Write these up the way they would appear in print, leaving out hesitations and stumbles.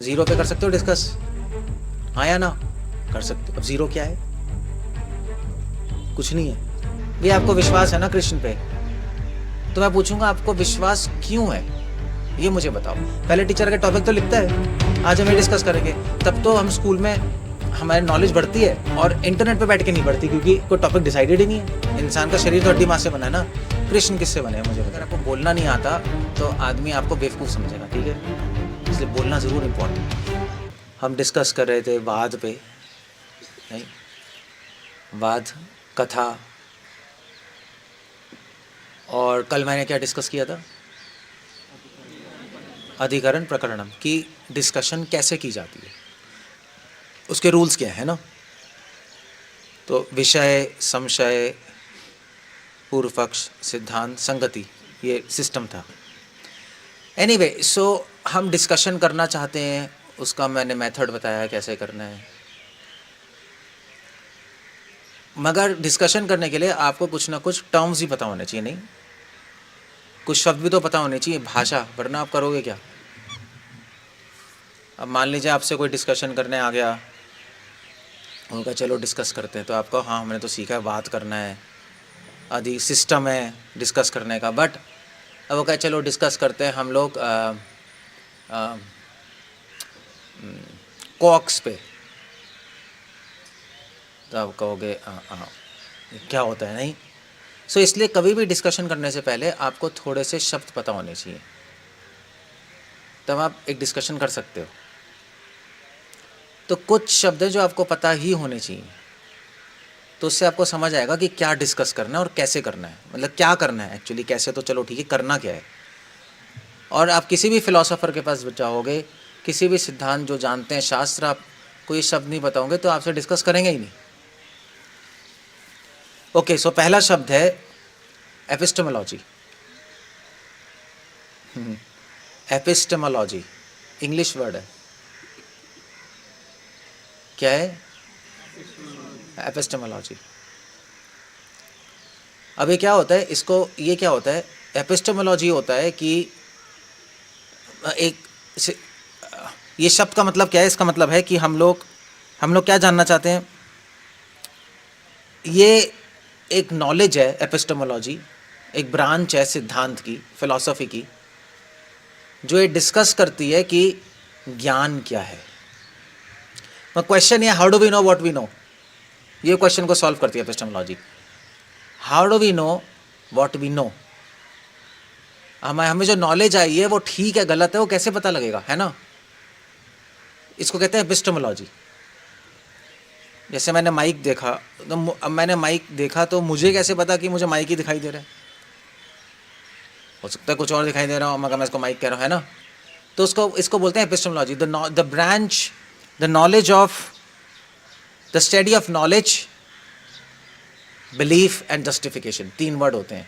Zero पे कर सकते हो डिस्कस, हाँ या ना? कर सकते हो। अब जीरो क्या है? कुछ नहीं है। ये आपको विश्वास है ना कृष्ण पे, तो मैं पूछूंगा आपको विश्वास क्यों है, ये मुझे बताओ। पहले टीचर का टॉपिक तो लिखता है, आज हम ये डिस्कस करेंगे। तब तो हम स्कूल में हमारी नॉलेज बढ़ती है और इंटरनेट पे बैठ के नहीं बढ़ती, क्योंकि कोई टॉपिक डिसाइडेड ही नहीं है। इंसान का शरीर तो हड्डी मांस से बना है ना, कृष्ण किससे बने हैं मुझे। अगर आपको बोलना नहीं आता तो आदमी आपको बेवकूफ़ समझेगा, ठीक है? इसलिए बोलना ज़रूर इम्पोर्टेंट। हम डिस्कस कर रहे थे वाद पे, नहीं, वाद कथा। और कल मैंने क्या डिस्कस किया था? अधिकरण प्रकरणम की डिस्कशन कैसे की जाती है, उसके रूल्स क्या है ना। तो विषय, संशय, पूर्व पक्ष, सिद्धांत, संगति, ये सिस्टम था। एनीवे, सो हम डिस्कशन करना चाहते हैं, उसका मैंने मेथड बताया कैसे करना है। मगर डिस्कशन करने के लिए आपको कुछ ना कुछ टर्म्स ही पता होने चाहिए, नहीं कुछ शब्द भी तो पता होने चाहिए, भाषा, वरना आप करोगे क्या। अब मान लीजिए आपसे कोई डिस्कशन करने आ गया, उनका चलो डिस्कस करते हैं, तो आपको हाँ हमने तो सीखा है बात करना है, आदि सिस्टम है डिस्कस करने का। बट अब वो कहे चलो डिस्कस करते हैं हम लोग कॉक्स पे, तो आप कहोगे हाँ क्या होता है, नहीं। सो इसलिए कभी भी डिस्कशन करने से पहले आपको थोड़े से शब्द पता होने चाहिए, तब आप एक डिस्कशन कर सकते हो। तो कुछ शब्द हैं जो आपको पता ही होने चाहिए, तो उससे आपको समझ आएगा कि क्या डिस्कस करना है और कैसे करना है, मतलब क्या करना है एक्चुअली। कैसे तो चलो ठीक है, करना क्या है। और आप किसी भी फिलोसोफर के पास जाओगे, किसी भी सिद्धांत जो जानते हैं शास्त्र, आपको ये शब्द नहीं पता होंगे तो आपसे डिस्कस करेंगे ही नहीं। ओके, सो पहला शब्द है एपिस्टेमोलॉजी। एपिस्टेमोलॉजी इंग्लिश वर्ड है, क्या है? एपिस्टेमोलॉजी। अभी क्या होता है इसको, ये क्या होता है? एपिस्टेमोलॉजी होता है कि एक ये शब्द का मतलब क्या है? इसका मतलब है कि हम लोग क्या जानना चाहते हैं। ये एक नॉलेज है, एपिस्टेमोलॉजी एक ब्रांच है सिद्धांत की, फिलॉसफी की, जो ये डिस्कस करती है कि ज्ञान क्या है। क्वेश्चन ये how do we know what we know, ये क्वेश्चन को सॉल्व करती है epistemology. How do we know what we know, हमें जो नॉलेज आई है वो ठीक है गलत है, वो कैसे पता लगेगा, है ना। इसको कहते हैं एपिस्टेमोलॉजी। जैसे मैंने माइक देखा, तो अब मैंने माइक देखा तो मुझे कैसे पता कि मुझे माइक ही दिखाई दे रहा है? हो सकता है कुछ और दिखाई दे रहा हो, मगर मैं इसको माइक कह रहा हूँ, है ना। तो इसको बोलते हैं epistemology, the branch, the knowledge of, the study of knowledge, belief and justification, 3 word होते हैं।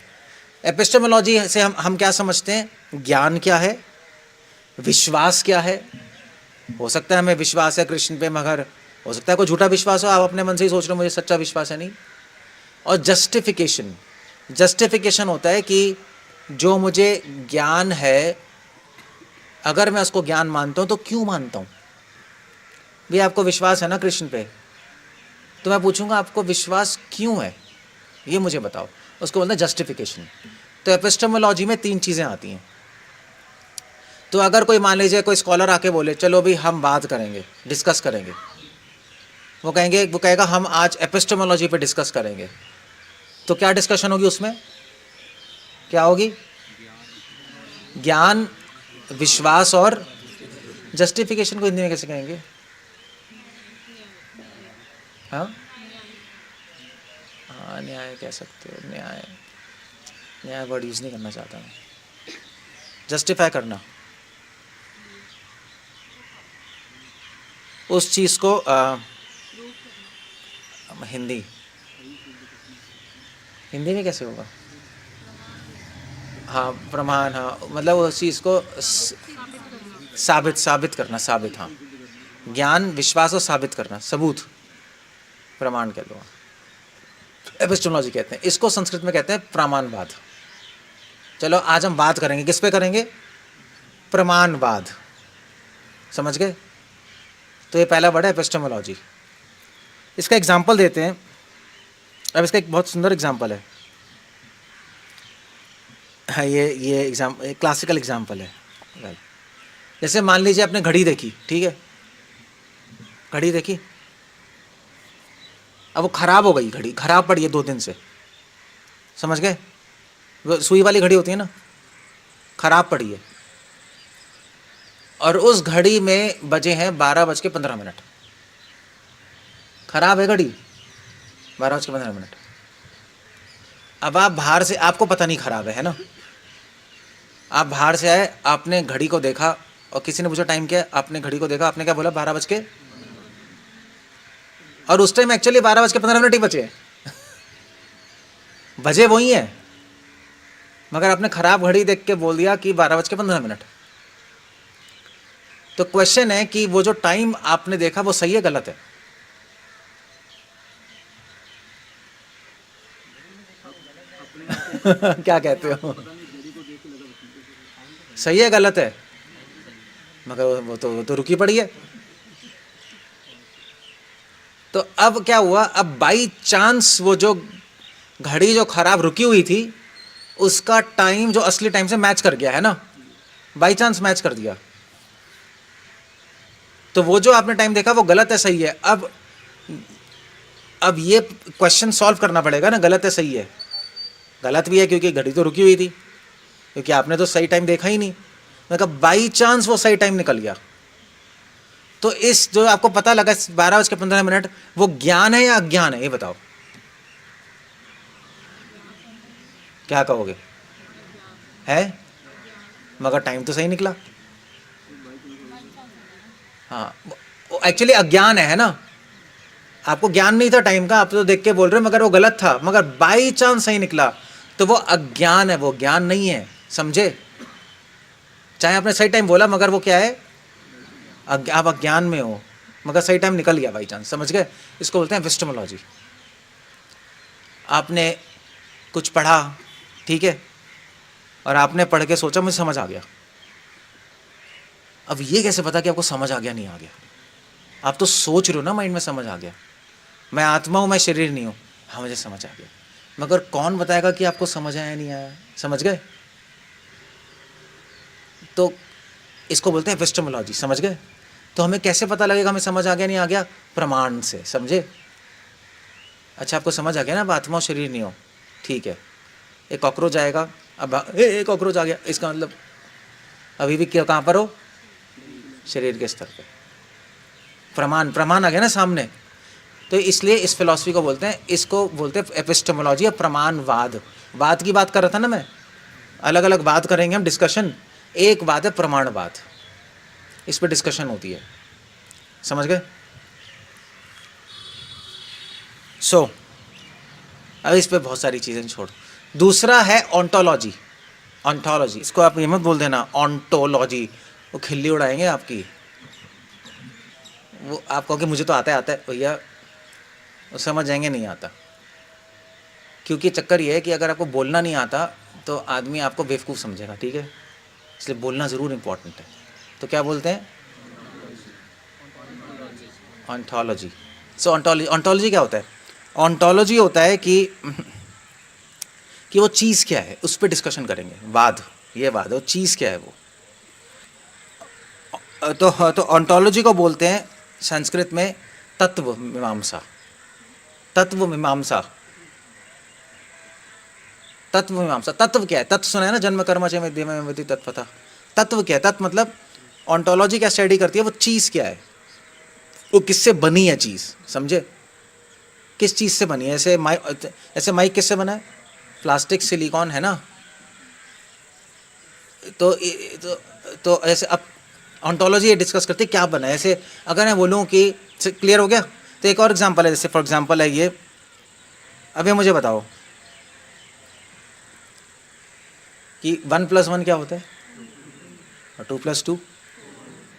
एपिस्टेमोलॉजी से हम क्या समझते हैं? ज्ञान क्या है, विश्वास क्या है। हो सकता है हमें विश्वास है कृष्ण पे, मगर हो सकता है कोई झूठा विश्वास हो, आप अपने मन से ही सोच रहे हो मुझे सच्चा विश्वास है, नहीं। और जस्टिफिकेशन, जस्टिफिकेशन होता है कि जो मुझे ज्ञान है, अगर मैं उसको ज्ञान मानता हूं तो क्यों मानता हूं। भी आपको विश्वास है ना कृष्ण पे, तो मैं पूछूंगा आपको विश्वास क्यों है, ये मुझे बताओ। उसको बोलते हैं जस्टिफिकेशन। तो एपिस्टेमोलॉजी में 3 चीज़ें आती हैं। तो अगर कोई मान लीजिए कोई स्कॉलर आके बोले चलो भी हम बात करेंगे, डिस्कस करेंगे, वो कहेगा हम आज एपिस्टेमोलॉजी पे डिस्कस करेंगे, तो क्या डिस्कशन होगी उसमें? क्या होगी? ज्ञान, विश्वास और जस्टिफिकेशन को हिंदी में कैसे कहेंगे? हाँ हाँ, न्याय कह सकते हो, न्याय, न्याय वर्ड यूज़ नहीं करना चाहता मैं। जस्टिफाई करना, उस चीज़ को हिंदी में कैसे होगा? हाँ, प्रमाण, हाँ, मतलब उस चीज़ को साबित करना, साबित, हाँ। ज्ञान, विश्वास और साबित करना, सबूत, प्रमाण कह लो, एपिस्टेमोलॉजी कहते हैं इसको। संस्कृत में कहते हैं प्रमाणवाद। चलो आज हम बात करेंगे, किस पे करेंगे? प्रमाणवाद। समझ गए? तो ये पहला वर्ड है एपिस्टेमोलॉजी। इसका एग्जाम्पल देते हैं। अब इसका एक बहुत सुंदर एग्जाम्पल है। हाँ, ये क्लासिकल एग्जाम्पल है। जैसे मान लीजिए आपने घड़ी देखी, ठीक है, घड़ी देखी, अब वो ख़राब हो गई, घड़ी ख़राब पड़ी है 2 दिन से, समझ गए? वो सुई वाली घड़ी होती है ना, ख़राब पड़ी है, और उस घड़ी में बजे हैं 12:15। ख़राब है घड़ी, 12:15। अब आप बाहर से, आपको पता नहीं ख़राब है ना, आप बाहर से आए, आपने घड़ी को देखा और किसी ने पूछा टाइम क्या है, आपने घड़ी को देखा, आपने क्या बोला 12 बज के, और उस टाइम एक्चुअली 12:15 ही बचे हैं। बजे वही हैं, मगर आपने ख़राब घड़ी देख के बोल दिया कि 12:15। तो क्वेश्चन है कि वो जो टाइम आपने देखा वो सही है गलत है? क्या कहते हो, सही है गलत है? मगर वो तो रुकी पड़ी है। तो अब क्या हुआ, अब बाई चांस वो जो घड़ी जो खराब रुकी हुई थी उसका टाइम जो असली टाइम से मैच कर गया है ना, बाई चांस मैच कर दिया, तो वो जो आपने टाइम देखा वो गलत है सही है? अब ये क्वेश्चन सॉल्व करना पड़ेगा ना, गलत है सही है? गलत भी है क्योंकि घड़ी तो रुकी हुई थी, क्योंकि आपने तो सही टाइम देखा ही नहीं। मैं कहा बाई चांस वो सही टाइम निकल गया, तो इस जो आपको पता लगा 12:15 वो ज्ञान है या अज्ञान है, ये बताओ, क्या कहोगे? है, मगर टाइम तो सही निकला। हाँ, वो एक्चुअली अज्ञान है ना, आपको ज्ञान नहीं था टाइम का, आप तो देख के बोल रहे हो, मगर वो गलत था, मगर बाई चांस सही निकला, तो वो अज्ञान है, वो ज्ञान नहीं है, समझे? चाहे आपने सही टाइम बोला मगर वो क्या है, आप अज्ञान में हो, मगर सही टाइम निकल गया बाई चांस, समझ गए? इसको बोलते हैं एपिस्टेमोलॉजी। आपने कुछ पढ़ा, ठीक है, और आपने पढ़ के सोचा मुझे समझ आ गया। अब ये कैसे पता कि आपको समझ आ गया नहीं आ गया? आप तो सोच रहे हो ना माइंड में समझ आ गया, मैं आत्मा हूँ, मैं शरीर नहीं हूँ, हाँ मुझे समझ आ गया, मगर कौन बताएगा कि आपको समझ आया नहीं आया? समझ गए? तो इसको बोलते हैं एपिस्टेमोलॉजी, समझ गए? तो हमें कैसे पता लगेगा हमें समझ आ गया नहीं आ गया? प्रमाण से, समझे? अच्छा, आपको समझ आ गया ना आप आत्मा और शरीर नहीं हो, ठीक है, एक कॉकरोच आएगा, अब कॉकरोच आ गया, इसका मतलब अभी भी कहाँ पर हो? शरीर के स्तर पे। प्रमाण आ गया ना सामने, तो इसलिए इस फिलॉसफी को बोलते हैं, इसको बोलते हैं एपिस्टेमोलॉजी या प्रमाणवाद। वाद की बात कर रहा था ना मैं, अलग अलग बात करेंगे हम, डिस्कशन। एक बात है प्रमाणवाद, इस पर डिस्कशन होती है, समझ गए? अब इस पे बहुत सारी चीज़ें छोड़। दूसरा है ऑन्टोलॉजी। ऑन्टोलॉजी, इसको आप ये मत बोल देना ऑन्टोलॉजी, वो खिल्ली उड़ाएंगे आपकी, वो आप कहोगे मुझे तो आता है भैया, वो समझ जाएंगे नहीं आता। क्योंकि चक्कर ये है कि अगर आपको बोलना नहीं आता तो आदमी आपको बेवकूफ़ समझेगा, ठीक है, इसलिए बोलना ज़रूर इम्पॉर्टेंट है। तो क्या बोलते हैं? ऑन्टोलॉजी। सो ऑन्टोलॉजी क्या होता है? ऑन्टोलॉजी होता है कि वो चीज़ क्या है, उस पर डिस्कशन करेंगे। वाद, ये वाद है, वो चीज़ क्या है वो। तो ऑन्टोलॉजी को बोलते हैं संस्कृत में तत्व मीमांसा। तत्व मीमांसा, तत्व मीमांसा। तत्व क्या है? तत्व सुना है ना, जन्म कर्म च विद्धि तत्वतः। तत्व क्या है? तत्व मतलब ऑन्टोलॉजी क्या स्टडी करती है, वो चीज़ क्या है, वो किससे बनी है चीज़, समझे? किस चीज़ से बनी है? ऐसे माइक किससे बना है? प्लास्टिक, सिलिकॉन, है ना? तो ऐसे अब ऑन्टोलॉजी ये डिस्कस करती है क्या बना है। ऐसे अगर मैं बोलूँ कि, क्लियर हो गया? तो एक और एग्जांपल है, जैसे फॉर एग्जांपल है ये, अभी मुझे बताओ कि 1+1 क्या होता है, और 2+2,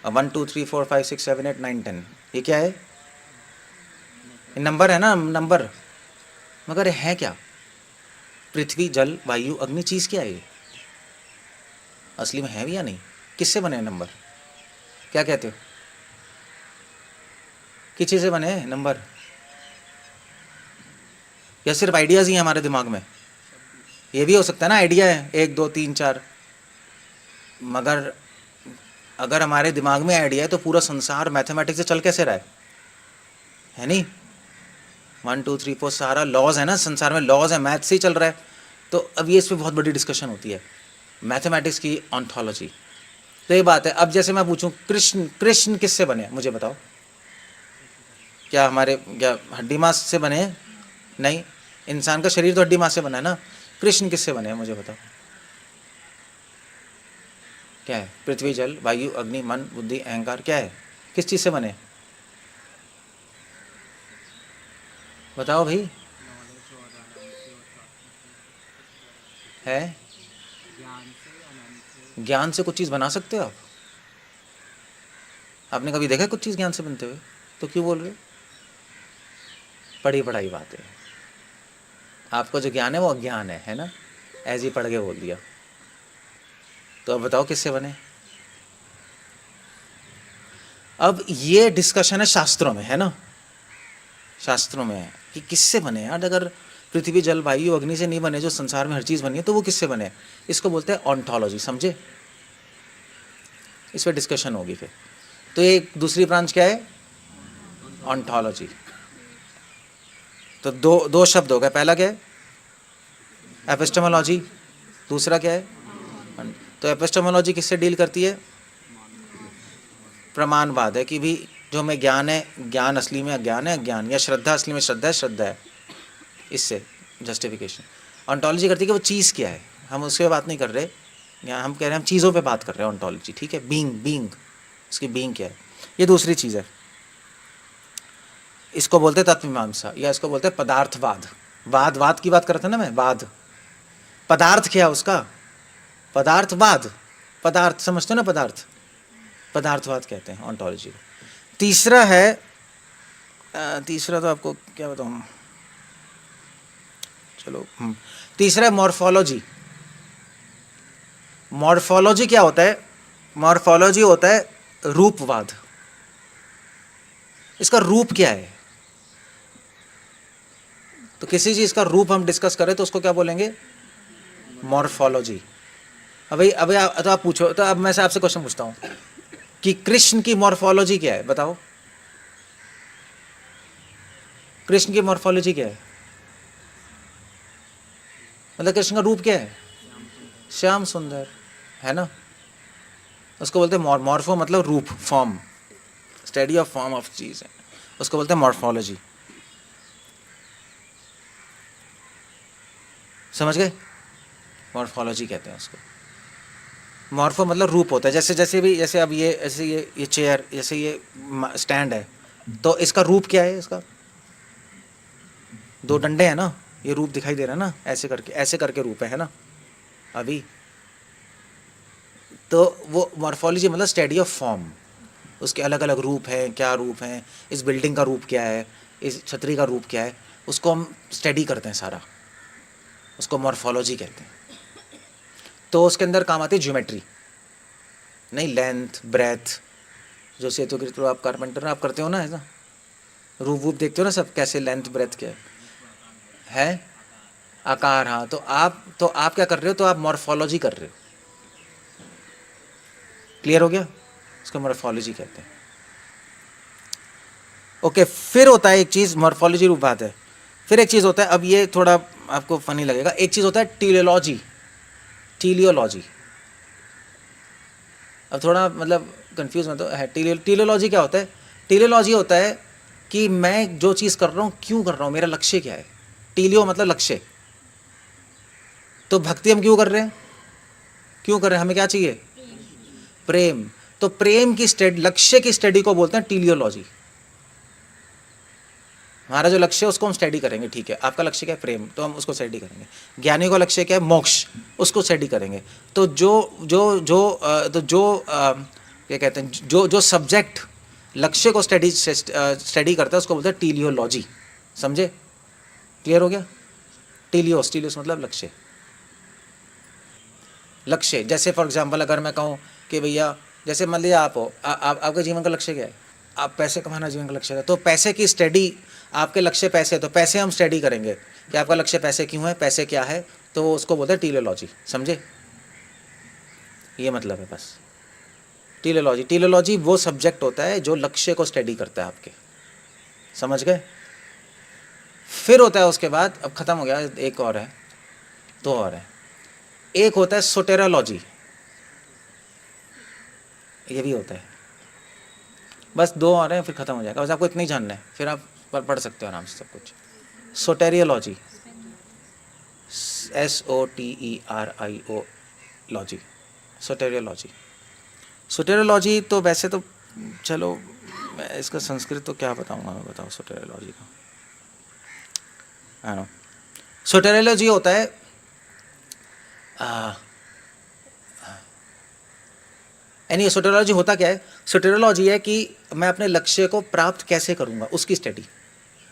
और 1 2 3 4 5 6 7 8 9 10, ये क्या है? ये नंबर है ना, नंबर। मगर ये है क्या? पृथ्वी, जल, वायु, अग्नि, चीज़ क्या है ये? असली में है भी या नहीं? किससे बने हैं नंबर? क्या कहते हो? किस चीज़ से बने हैं नंबर, या सिर्फ आइडियाज़ ही हैं हमारे दिमाग में? ये भी हो सकता है ना, आइडिया है 1 2 3 4, मगर अगर हमारे दिमाग में आइडिया है तो पूरा संसार मैथमेटिक्स से चल कैसे रहा है नहीं? 1 2 3 4 सारा लॉज है ना, संसार में लॉज है, मैथ से ही चल रहा है। तो अब ये इस पर बहुत बड़ी डिस्कशन होती है, मैथमेटिक्स की ऑन्टोलॉजी। तो ये बात है। अब जैसे मैं पूछूं कृष्ण, कृष्ण किससे बने मुझे बताओ? क्या हमारे क्या हड्डी मांस से बने? नहीं, इंसान का शरीर तो हड्डी मांस से बना है ना। कृष्ण किससे बने मुझे बताओ? क्या है? पृथ्वी, जल, वायु, अग्नि, मन, बुद्धि, अहंकार, क्या है? किस चीज़ से बने बताओ भाई? है ज्ञान से कुछ चीज़ बना सकते हो आप? आपने कभी देखा है कुछ चीज़ ज्ञान से बनते हुए? तो क्यों बोल रहे हो? पढ़ी पढ़ाई बात है। आपको जो ज्ञान है वो अज्ञान है ना? ऐसे ही पढ़ के बोल दिया। तो अब बताओ किससे बने? अब ये डिस्कशन है शास्त्रों में, है ना? शास्त्रों में है कि किससे बने यार। अगर पृथ्वी, जल, वायु, अग्नि से नहीं बने, जो संसार में हर चीज़ बनी है, तो वो किससे बने? इसको बोलते हैं ऑन्टोलॉजी, समझे? इस पर डिस्कशन होगी फिर। तो ये दूसरी ब्रांच क्या है? ऑन्टोलॉजी। तो दो शब्द हो गए। पहला क्या है? एपिस्टेमोलॉजी। दूसरा क्या है? तो एपिस्टेमोलॉजी किससे डील करती है? प्रमाणवाद है कि भी जो हमें ज्ञान है, ज्ञान असली में अज्ञान है अज्ञान, या श्रद्धा असली में श्रद्धा है श्रद्धा है, इससे जस्टिफिकेशन। ऑन्टोलॉजी करती है कि वो चीज़ क्या है। हम उसके बात नहीं कर रहे, यहाँ हम कह रहे हैं हम चीज़ों पे बात कर रहे हैं ऑन्टोलॉजी, ठीक है? बीइंग उसकी बीइंग क्या है, ये दूसरी चीज़ है। इसको बोलते हैं तत्वमीमांसा, या इसको बोलते हैं पदार्थवाद। वाद की बात करते हैं ना मैं, वाद। पदार्थ क्या है उसका? पदार्थवाद। पदार्थ समझते हो ना, पदार्थवाद कहते हैं ऑन्टोलॉजी को। तीसरा है, तीसरा तो आपको क्या बताऊँ, चलो तीसरा है मॉर्फोलॉजी। मॉर्फोलॉजी क्या होता है? मॉर्फोलॉजी होता है रूपवाद। इसका रूप क्या है? तो किसी चीज़ का रूप हम डिस्कस करें तो उसको क्या बोलेंगे? मॉर्फोलॉजी। अब तो आप पूछो, तो अब मैं से आपसे क्वेश्चन पूछता हूँ कि कृष्ण की मॉर्फोलॉजी क्या है बताओ? कृष्ण की मॉर्फोलॉजी क्या है? मतलब कृष्ण का रूप क्या है? श्याम सुंदर, है ना? उसको बोलते हैं मॉर्फो, मतलब रूप, form, study of form of चीज़ है, उसको बोलते हैं मॉर्फोलॉजी। समझ गए? मॉर्फोलॉजी कहते हैं उसको। मॉर्फो मतलब रूप होता है। जैसे अब ये ऐसे ये चेयर, जैसे ये स्टैंड है, तो इसका रूप क्या है? इसका 2 डंडे हैं ना, ये रूप दिखाई दे रहा है ना, ऐसे करके रूप है ना अभी। तो वो मॉर्फोलॉजी मतलब स्टडी ऑफ फॉर्म, उसके अलग अलग रूप हैं, क्या रूप हैं, इस बिल्डिंग का रूप क्या है, इस छतरी का रूप क्या है, उसको हम स्टडी करते हैं सारा, उसको मॉर्फोलॉजी कहते हैं। तो उसके अंदर काम आती है ज्योमेट्री, नहीं लेंथ ब्रेथ। जो सेतु के थ्रू आप कारपेंटर आप करते हो ना, ऐसा रूप वूप देखते हो ना सब, कैसे लेंथ ब्रेथ क्या है आकार। हाँ, तो आप क्या कर रहे हो? तो आप मॉर्फोलॉजी कर रहे हो। क्लियर हो गया? उसको मॉर्फोलॉजी कहते हैं। ओके, फिर होता है एक चीज़, मॉर्फोलॉजी रूप बात है। फिर एक चीज़ होता है, अब ये थोड़ा आपको फनी लगेगा, एक चीज़ होता है टीलियोलॉजी। टीलियोलॉजी अब थोड़ा मतलब कंफ्यूज मत हो, है टीलियोलॉजी क्या होता है? टीलियोलॉजी होता है कि मैं जो चीज़ कर रहा हूँ क्यों कर रहा हूँ, मेरा लक्ष्य क्या है। टीलियो मतलब लक्ष्य। तो भक्ति हम क्यों कर रहे हैं? क्यों कर रहे हैं? हमें क्या चाहिए? प्रेम। तो प्रेम की स्टडी, लक्ष्य की स्टडी को बोलते हैं टीलियोलॉजी। हमारा जो लक्ष्य है उसको हम स्टडी करेंगे, ठीक है? आपका लक्ष्य क्या है? प्रेम, तो हम उसको स्टडी करेंगे। ज्ञानी का लक्ष्य क्या है? मोक्ष, उसको स्टडी करेंगे। तो जो क्या कहते हैं, जो सब्जेक्ट लक्ष्य को स्टडी करता है उसको बोलते हैं टीलियोलॉजी। समझे? क्लियर हो गया? टीलियोस मतलब लक्ष्य। जैसे फॉर एग्जांपल अगर मैं कहूँ कि भैया, जैसे मान लीजिए आप हो, आपके जीवन का लक्ष्य क्या है? आप पैसे कमाना जीवन का लक्ष्य है, तो पैसे की स्टडी, आपके लक्ष्य पैसे, तो पैसे हम स्टडी करेंगे कि आपका लक्ष्य पैसे क्यों है, पैसे क्या है, तो उसको बोलते हैं टीलियोलॉजी, समझे? ये मतलब है बस टीलियोलॉजी। टीलियोलॉजी वो सब्जेक्ट होता है जो लक्ष्य को स्टडी करता है आपके, समझ गए? फिर होता है उसके बाद, अब खत्म हो गया, एक और है, दो और है। एक होता है सोटेरोलॉजी, ये भी होता है, बस दो और हैं, फिर खत्म हो जाएगा। बस आपको इतना ही जानना है, फिर आप पढ़ सकते हो आराम से सब कुछ। सोटेरियोलॉजी, SOTERIO लॉजी, सोटेरियोलॉजी। सोटेरियोलॉजी तो वैसे तो चलो मैं इसका संस्कृत तो क्या बताऊंगा मैं, बताओ सोटेरियोलॉजी का। हाँ, सोटेरियोलॉजी होता है यानी सोटेरियोलॉजी होता क्या है? सोटेरियोलॉजी है कि मैं अपने लक्ष्य को प्राप्त कैसे करूंगा, उसकी स्टडी।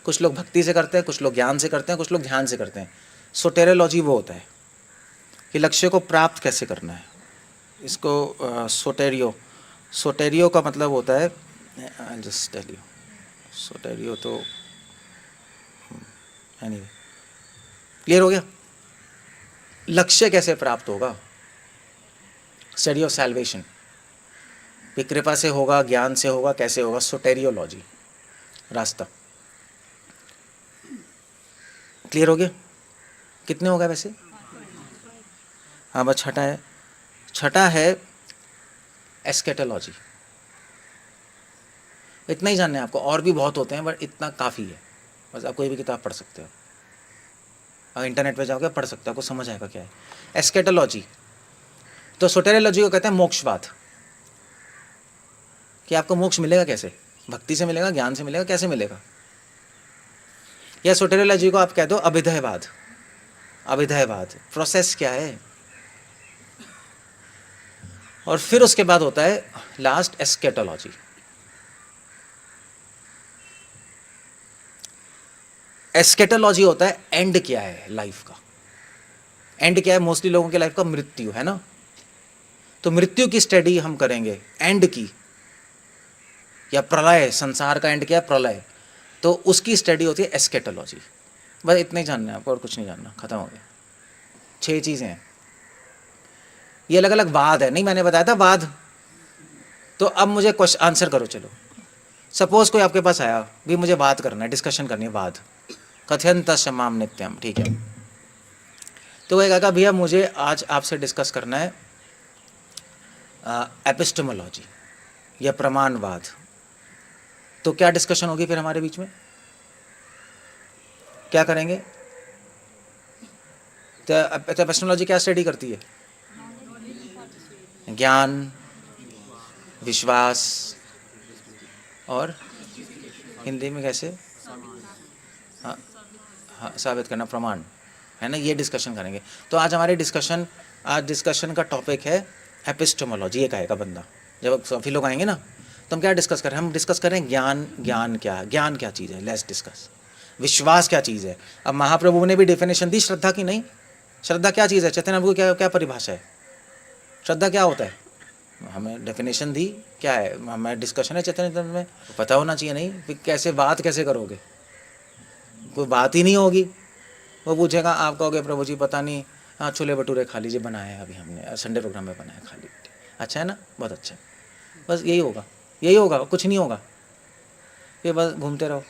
कुछ लोग भक्ति से करते हैं, कुछ लोग ज्ञान से करते हैं, कुछ लोग ध्यान से करते हैं। सोटेरियोलॉजी वो होता है कि लक्ष्य को प्राप्त कैसे करना है। इसको सोटेरियो का मतलब होता है, आई जस्ट टेल यू, सोटेरियो तो एनीवे क्लियर हो गया। लक्ष्य कैसे प्राप्त होगा, स्टडी ऑफ सैल्वेशन, कृपा से होगा, ज्ञान से होगा, कैसे होगा, सोटेरियोलॉजी, रास्ता। क्लियर हो गया? कितने हो गए वैसे? हाँ बस छठा है, छठा है एस्केटोलॉजी। इतना ही जानना है आपको, और भी बहुत होते हैं बट इतना काफ़ी है, बस आप कोई भी किताब पढ़ सकते हो, अगर इंटरनेट पे जाओगे पढ़ सकते हो, आपको समझ आएगा क्या है एस्केटोलॉजी। तो सोटेरियोलॉजी को कहते हैं मोक्षवाद, कि आपको मोक्ष मिलेगा कैसे, भक्ति से मिलेगा, ज्ञान से मिलेगा, कैसे मिलेगा। या सोटेरियोलॉजी को आप कह दो अभिधयवाद। अभिधयवाद प्रोसेस क्या है। और फिर उसके बाद होता है लास्ट एस्केटोलॉजी। एस्केटोलॉजी होता है एंड क्या है लाइफ का। एंड क्या है मोस्टली लोगों की लाइफ का? मृत्यु, है ना। तो मृत्यु की स्टडी हम करेंगे, एंड की, या प्रलय, संसार का एंड क्या है? प्रलय। तो उसकी स्टडी होती है एस्केटोलॉजी। बस इतना ही जानना है आपको, और कुछ नहीं जानना, खत्म हो गया। 6 चीज़ें हैं, ये अलग अलग वाद है, नहीं मैंने बताया था वाद। तो अब मुझे क्वेश्चन आंसर करो। चलो सपोज कोई आपके पास आया, भी मुझे बात करना है, डिस्कशन करनी है, वाद, कथयंत क्षमाम नित्यम, ठीक है। तो वह कहेगा भैया मुझे आज आपसे डिस्कस करना है एपिस्टेमोलॉजी या प्रमाणवाद। तो क्या डिस्कशन होगी फिर हमारे बीच में, क्या करेंगे? तो एपिस्टेमोलॉजी क्या स्टडी करती है? ज्ञान, विश्वास, और हिंदी में कैसे? हाँ हाँ, साबित करना, प्रमाण, है ना। ये डिस्कशन करेंगे। तो आज हमारे डिस्कशन का टॉपिक है एपिस्टेमोलॉजी। ये कहेगा बंदा, जब सभी लोग आएंगे ना, तो हम क्या डिस्कस करें? हम डिस्कस करें ज्ञान। ज्ञान क्या है? ज्ञान क्या चीज़ है? Let's discuss. विश्वास क्या चीज़ है? अब महाप्रभु ने भी डेफिनेशन दी श्रद्धा की, नहीं? श्रद्धा क्या चीज़ है? चैतन्य प्रभु क्या क्या परिभाषा है? श्रद्धा क्या होता है? हमें डेफिनेशन दी, क्या है? हमें डिस्कशन है चैतन्य में, पता होना चाहिए। नहीं फिर कैसे बात कैसे करोगे? कोई बात ही नहीं होगी। वो पूछेगा, आप कहोगे प्रभु जी पता नहीं, हाँ छोले भटूरे खा लीजिए, बनाए हैं अभी हमने, संडे प्रोग्राम में बनाया, खा लीजिए, अच्छा है ना, बहुत अच्छा है। बस यही होगा, यही होगा, कुछ नहीं होगा। फिर बस घूमते रहो,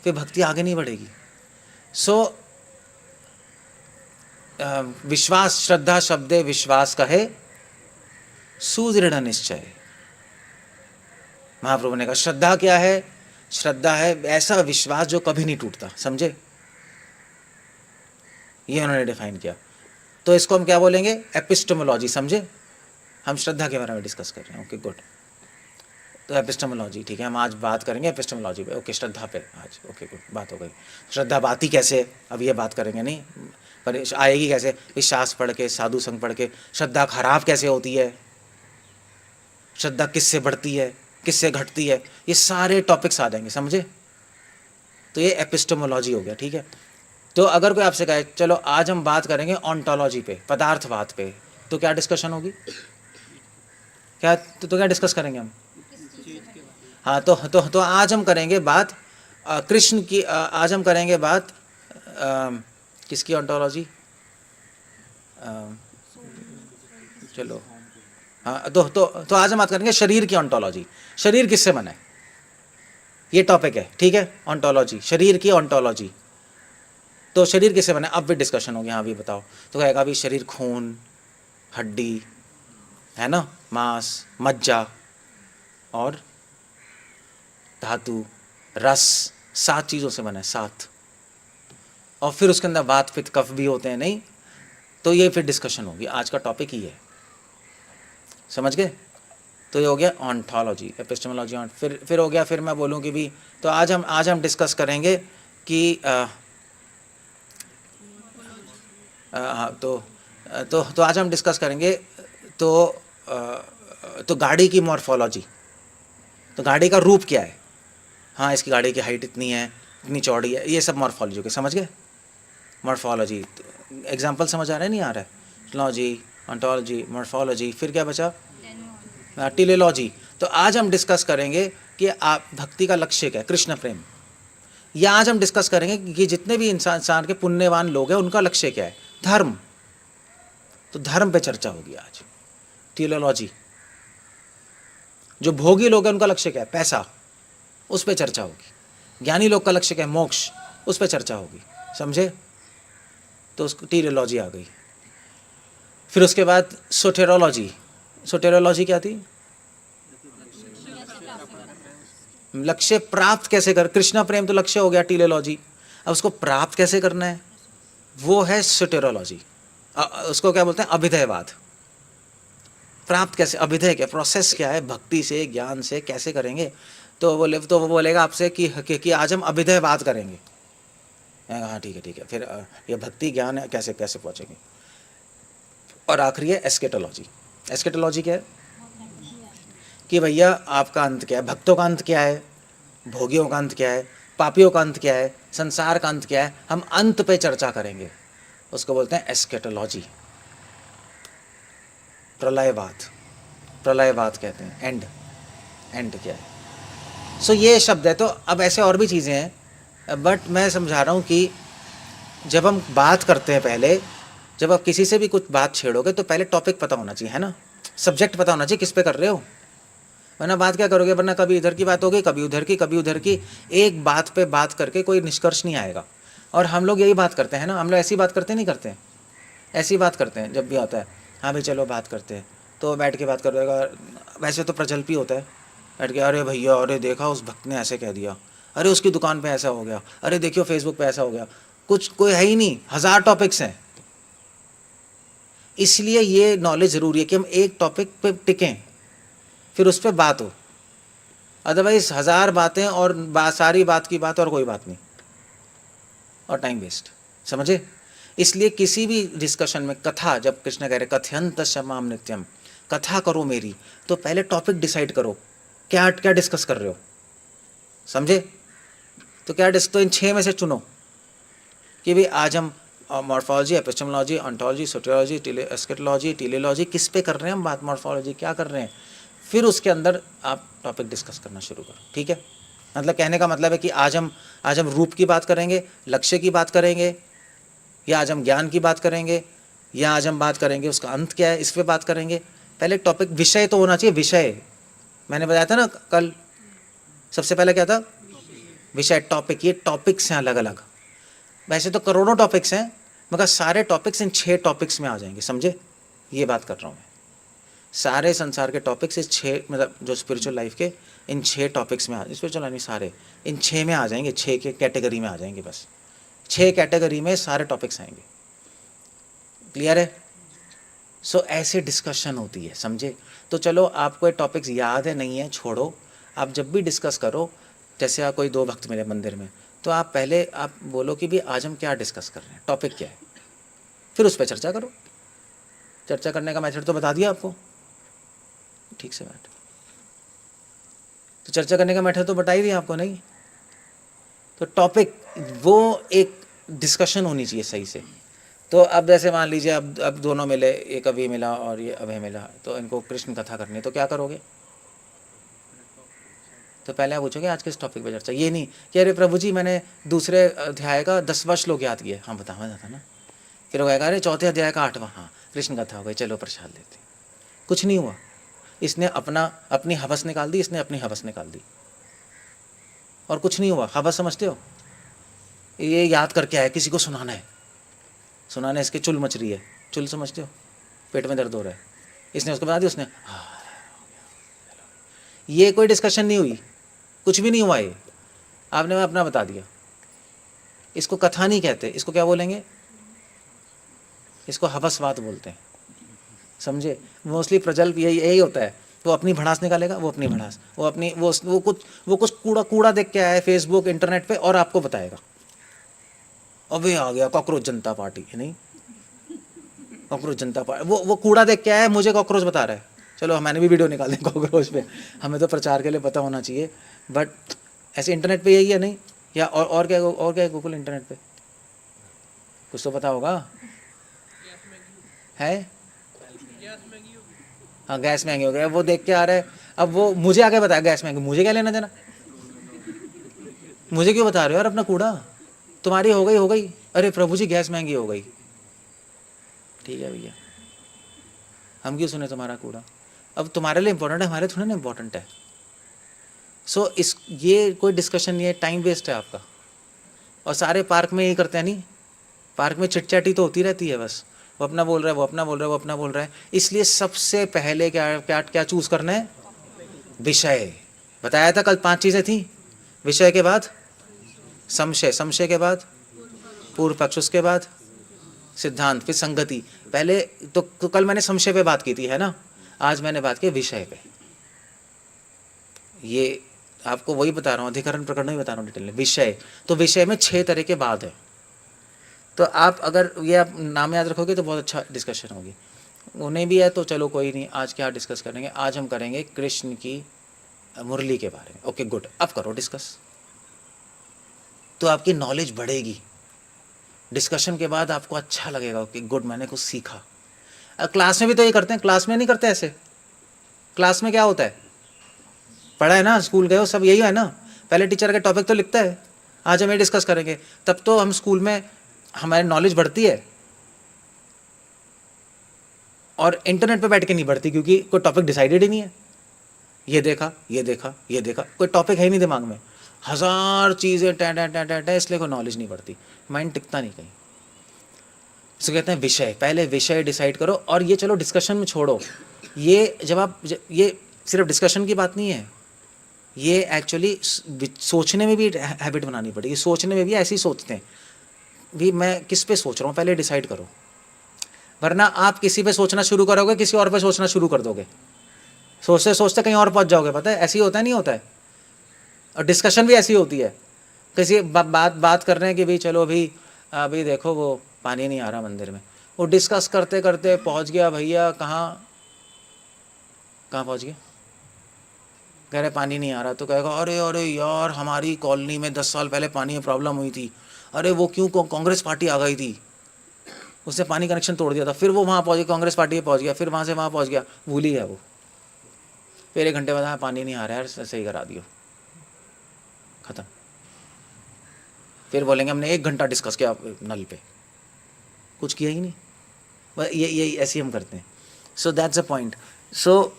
फिर भक्ति आगे नहीं बढ़ेगी। सो विश्वास, श्रद्धा शब्दे विश्वास कहे सुदृढ़ निश्चय। महाप्रभु ने कहा श्रद्धा क्या है? श्रद्धा है ऐसा विश्वास जो कभी नहीं टूटता, समझे? ये उन्होंने डिफाइन किया। तो इसको हम क्या बोलेंगे? एपिस्टेमोलॉजी, समझे? हम श्रद्धा के बारे में डिस्कस कर रहे हैं, ओके गुड। तो एपिस्टेमोलॉजी, ठीक है, हम आज बात करेंगे एपिस्टेमोलॉजी पे, ओके, श्रद्धा पे आज, ओके गुड, बात हो गई। श्रद्धा बाती कैसे, अब ये बात करेंगे नहीं, पर आएगी कैसे? इस शास्त्र पढ़ के, साधु संग पढ़ के। श्रद्धा खराब कैसे होती है? श्रद्धा किससे बढ़ती है, किससे घटती है? ये सारे टॉपिक्स आ जाएंगे, समझे? तो ये एपिस्टेमोलॉजी हो गया, ठीक है। तो अगर कोई आपसे कहे चलो आज हम बात करेंगे ऑन्टोलॉजी पे, पदार्थवाद पे, तो क्या डिस्कशन होगी? क्या तो क्या डिस्कस करेंगे हम? हाँ, तो आज हम करेंगे बात कृष्ण की। आज हम करेंगे बात किसकी ऑन्टोलॉजी, चलो हाँ, तो आज हम बात करेंगे शरीर की ऑन्टोलॉजी। शरीर किससे बना है, ये टॉपिक है, ठीक है। ऑन्टोलॉजी, शरीर की ऑन्टोलॉजी। तो शरीर किससे बना है, अब भी डिस्कशन होगी। हाँ भी बताओ, तो कहेगा अभी शरीर खून, हड्डी, है ना, मांस, मज्जा और धातु, रस, 7 चीज़ों से बना है, 7। और फिर उसके अंदर वात पित्त कफ भी होते हैं, नहीं? तो ये फिर डिस्कशन होगी, आज का टॉपिक ही है, समझ गए? तो ये हो गया ऑन्टोलॉजी, एपिस्टेमोलॉजी। फिर हो गया, फिर मैं बोलूँ कि भी तो आज हम डिस्कस करेंगे कि हाँ, तो आज हम डिस्कस करेंगे तो गाड़ी की मॉर्फोलॉजी। तो गाड़ी का रूप क्या है, हाँ इसकी गाड़ी की हाइट इतनी है, इतनी चौड़ी है, ये सब मॉर्फोलॉजी के, समझ गए? मॉर्फोलॉजी, एग्जाम्पल समझ आ रहा है, नहीं आ रहा है? लॉजी, ऑन्टोलॉजी, मॉर्फोलॉजी, फिर क्या बचा? टीलेलॉजी। तो आज हम डिस्कस करेंगे कि आप भक्ति का लक्ष्य क्या है, कृष्ण प्रेम। या आज हम डिस्कस करेंगे कि जितने भी इंसान के पुण्यवान लोग हैं उनका लक्ष्य क्या है, धर्म। तो धर्म पे चर्चा होगी आज, टीलेलॉजी। जो भोगी लोग हैं उनका लक्ष्य क्या है, पैसा, उस पर चर्चा होगी। ज्ञानी लोग का लक्ष्य क्या है, मोक्ष, उस पर चर्चा होगी, समझे? तो उसको टीलेलॉजी आ गई। फिर उसके बाद सोटेरोलॉजी। सोटेरोलॉजी क्या थी? लक्ष्य प्राप्त कैसे कर, कृष्णा प्रेम तो लक्ष्य हो गया, टीलेलॉजी। अब उसको प्राप्त कैसे करना है, वो है सोटेरोलॉजी। उसको क्या बोलते हैं, अभिधेयवाद। प्राप्त कैसे, अभिधेय क्या, प्रोसेस क्या है, भक्ति से, ज्ञान से कैसे करेंगे? तो वो बोलेगा आपसे कि आज हम अभिधेयवाद करेंगे। हाँ ठीक है। फिर ये भक्ति ज्ञान है, कैसे कैसे पहुँचेंगे? और आखिरी है एस्केटोलॉजी। एस्केटोलॉजी क्या है कि भैया आपका अंत क्या है, भक्तों का अंत क्या है, भोगियों का अंत क्या है, पापियों का अंत क्या है, संसार का अंत क्या है, हम अंत पे चर्चा करेंगे। उसको बोलते हैं एस्केटोलॉजी। प्रलयवाद, प्रलयवाद कहते हैं, एंड क्या है। सो ये शब्द है। तो अब ऐसे और भी चीज़ें हैं, बट मैं समझा रहा हूँ कि जब हम बात करते हैं, पहले जब आप किसी से भी कुछ बात छेड़ोगे तो पहले टॉपिक पता होना चाहिए, है ना, सब्जेक्ट पता होना चाहिए, किस पे कर रहे हो। वरना बात क्या करोगे, वरना कभी इधर की बात होगी, कभी उधर की, कभी उधर की। एक बात पे बात करके कोई निष्कर्ष नहीं आएगा। और हम लोग यही बात करते हैं ना, हम लोग ऐसी बात करते नहीं करते हैं, ऐसी बात करते हैं जब भी आता है, हाँ भाई चलो बात करते हैं, तो बैठ के बात करेगा। वैसे तो प्रचलित होता है, बैठ के अरे भैया, अरे देखा उस भक्त ने ऐसे कह दिया, अरे उसकी दुकान पे ऐसा हो गया, अरे देखियो फेसबुक पे ऐसा हो गया। कुछ कोई है ही नहीं, 1000 टॉपिक्स हैं। इसलिए ये नॉलेज ज़रूरी है कि हम एक टॉपिक पे टिकें, फिर उस पर बात हो। अदरवाइज 1000 बातें और सारी बात की बात और कोई बात नहीं, और टाइम वेस्ट, समझे? इसलिए किसी भी डिस्कशन में, कथा, जब कृष्ण कह रहे कथयंत क्षमाम नित्यम, कथा करो मेरी, तो पहले टॉपिक डिसाइड करो, क्या क्या डिस्कस कर रहे हो, समझे? तो क्या तो इन 6 में से चुनो कि भाई आज हम मॉर्फोलॉजी, एपिस्टेमोलॉजी, ऑन्टोलॉजी, सोटेरोलॉजी, एस्केटोलॉजी, टीलेलॉजी, किस पे कर रहे हैं हम बात, मॉर्फोलॉजी क्या कर रहे हैं। फिर उसके अंदर आप टॉपिक डिस्कस करना शुरू करो, ठीक है? मतलब कहने का मतलब है कि आज हम रूप की बात करेंगे, लक्ष्य की बात करेंगे, या आज हम ज्ञान की बात करेंगे, या आज हम बात करेंगे उसका अंत क्या है, इस पर बात करेंगे। पहले टॉपिक, विषय तो होना चाहिए, विषय। मैंने बताया था ना कल, सबसे पहले क्या था, विषय, टॉपिक। ये टॉपिक्स हैं अलग अलग, वैसे तो करोड़ों टॉपिक्स हैं, मगर सारे टॉपिक्स इन 6 टॉपिक्स में आ जाएंगे, समझे? ये बात कर रहा हूँ मैं, सारे संसार के टॉपिक्स इस 6, मतलब जो स्पिरिचुअल लाइफ के, इन 6 टॉपिक्स में स्पिरिचुअल नहीं, सारे इन 6 में आ जाएंगे, 6 के कैटेगरी में आ जाएंगे, बस 6 कैटेगरी में सारे टॉपिक्स आएंगे। क्लियर है? सो ऐसे डिस्कशन होती है, समझे? तो चलो, आपको ये टॉपिक्स याद है, नहीं है, छोड़ो। आप जब भी डिस्कस करो, जैसे आप कोई 2 भक्त मिले मंदिर में, तो आप पहले आप बोलो कि भी आज हम क्या डिस्कस कर रहे हैं, टॉपिक क्या है, फिर उस पर चर्चा करो। चर्चा करने का मेथड तो बता दिया आपको, ठीक से बैठ। तो चर्चा करने का मेथड तो बता ही दिया आपको, नहीं? तो टॉपिक, वो एक डिस्कशन होनी चाहिए सही से। तो अब जैसे मान लीजिए, अब दोनों मिले, एक अभी मिला और ये अभय मिला, तो इनको कृष्ण कथा करनी है, तो क्या करोगे? तो पहले आप पूछोगे आज किस टॉपिक पे चर्चा, ये नहीं कि अरे प्रभु जी मैंने दूसरे अध्याय का 10वां श्लोक याद किया, हाँ बतावा जाता ना। फिर वो कहेगा अरे चौथे अध्याय का 8वां, हाँ कृष्ण कथा हो गई, चलो प्रसाद लेते। कुछ नहीं हुआ, इसने अपनी हवस निकाल दी, इसने अपनी हवस निकाल दी, और कुछ नहीं हुआ। हवस समझते हो, ये याद करके आया, किसी को सुनाना है, सुनाना है, इसके चुल मच रही है, चुल समझते हो, पेट में दर्द हो रहा है, इसने उसको बता दिया, उसने ये कोई डिस्कशन नहीं हुई, कुछ भी नहीं हुआ, ये आपने मैं अपना बता दिया। इसको कथा नहीं कहते, इसको क्या बोलेंगे, इसको हवसवाद बोलते हैं, समझे। मोस्टली प्रजल्प यही होता है, वो अपनी भड़ास निकालेगा, वो अपनी भड़ास, वो अपनी वो कुछ कूड़ा देख के आया है फेसबुक इंटरनेट पे और आपको बताएगा, अबे आ गया कॉकरोच जनता पार्टी, नहीं कॉकरोच जनता पार्टी, वो कूड़ा देख के आया है, मुझे कॉकरोच बता रहा है, चलो मैंने भी वीडियो निकाल दी कॉकरोच पे, हमें तो प्रचार के लिए पता होना चाहिए, बट ऐसे इंटरनेट पे यही है नहीं, या और क्या है गूगल इंटरनेट पे, कुछ तो पता होगा है। हाँ गैस महंगी हो गया, वो देख के आ रहा है, अब वो मुझे आके बताया गैस महंगी, मुझे क्या लेना देना, मुझे क्यों बता रहे हो यार, अपना कूड़ा तुम्हारी हो गई, अरे प्रभु जी गैस महंगी हो गई, ठीक है भैया, हम क्यों सुने तुम्हारा कूड़ा, अब तुम्हारे लिए इंपॉर्टेंट है, हमारे थोड़ा ना इंपॉर्टेंट है। सो ये कोई डिस्कशन नहीं है, टाइम वेस्ट है आपका। और सारे पार्क में यही करते हैं, नहीं पार्क में चिटचाटी तो होती रहती है, बस वो अपना बोल रहा है, वो अपना बोल रहा है, वो अपना बोल रहा है। इसलिए सबसे पहले क्या चूज करना है, विषय। बताया था कल 5 चीजें थी, विषय के बाद संशय, संशय के बाद पूर्व पक्ष, उसके बाद सिद्धांत, फिर संगति। पहले तो कल मैंने संशय पे बात की थी, है ना, आज मैंने बात की विषय पे। ये आपको वही बता रहा हूँ, अधिकरण प्रकरण नहीं बता रहा हूँ डिटेल में। विषय, तो विषय में 6 तरह के बाद है, तो आप अगर ये आप नाम याद रखोगे तो बहुत अच्छा डिस्कशन होगी। उन्हें भी है तो चलो कोई नहीं, आज क्या डिस्कस करेंगे, आज हम करेंगे कृष्ण की मुरली के बारे में। ओके गुड, अब करो डिस्कस, तो आपकी नॉलेज बढ़ेगी। डिस्कशन के बाद आपको अच्छा लगेगा कि गुड मैंने कुछ सीखा। क्लास में भी तो ये करते हैं, क्लास में नहीं करते ऐसे। क्लास में क्या होता है, पढ़ा है ना, स्कूल गए हो सब, यही है ना, पहले टीचर का टॉपिक तो लिखता है, आज हम ये डिस्कस करेंगे, तब तो हम स्कूल में हमारी नॉलेज बढ़ती है, और इंटरनेट पे बैठ के नहीं बढ़ती, क्योंकि कोई टॉपिक डिसाइडेड ही नहीं है। ये देखा, ये देखा, ये देखा, कोई टॉपिक है ही नहीं दिमाग में, 1000 चीज़ें टा, इसलिए कोई नॉलेज नहीं बढ़ती, माइंड टिकता नहीं कहीं। इसको कहते हैं विषय। पहले विषय डिसाइड करो, और ये चलो डिस्कशन में छोड़ो, ये जब आप ये सिर्फ डिस्कशन की बात नहीं है, ये एक्चुअली सोचने में भी हैबिट बनानी पड़ेगी। सोचने में भी ऐसे ही सोचते हैं भी, मैं किस पे सोच रहा हूँ, पहले डिसाइड करो, वरना आप किसी पे सोचना शुरू करोगे, किसी और पे सोचना शुरू कर दोगे, सोचते सोचते कहीं और पहुँच जाओगे। पता है ऐसे ही होता है, नहीं होता है। और डिस्कशन भी ऐसी होती है, किसी बात कर रहे हैं कि भाई चलो अभी देखो वो पानी नहीं आ रहा मंदिर में, वो डिस्कस करते करते पहुँच गया भैया कहाँ पहुँच गया, कह रहे पानी नहीं आ रहा, तो कहेगा अरे अरे यार हमारी कॉलोनी में 10 साल पहले पानी में प्रॉब्लम हुई थी, अरे वो क्यों, कांग्रेस पार्टी आ गई थी, उसने पानी कनेक्शन तोड़ दिया था, फिर वो वहाँ पहुँच गया, कांग्रेस पार्टी में पहुँच गया, फिर वहाँ से वहाँ पहुँच गया, भूल ही गया वो। फिर 1 घंटे बाद पानी नहीं आ रहा है, सही करा दियो, ख़त्म। फिर बोलेंगे हमने 1 घंटा डिस्कस किया नल पे, कुछ किया ही नहीं। ये ऐसे ही हम करते हैं। So that's a point. सो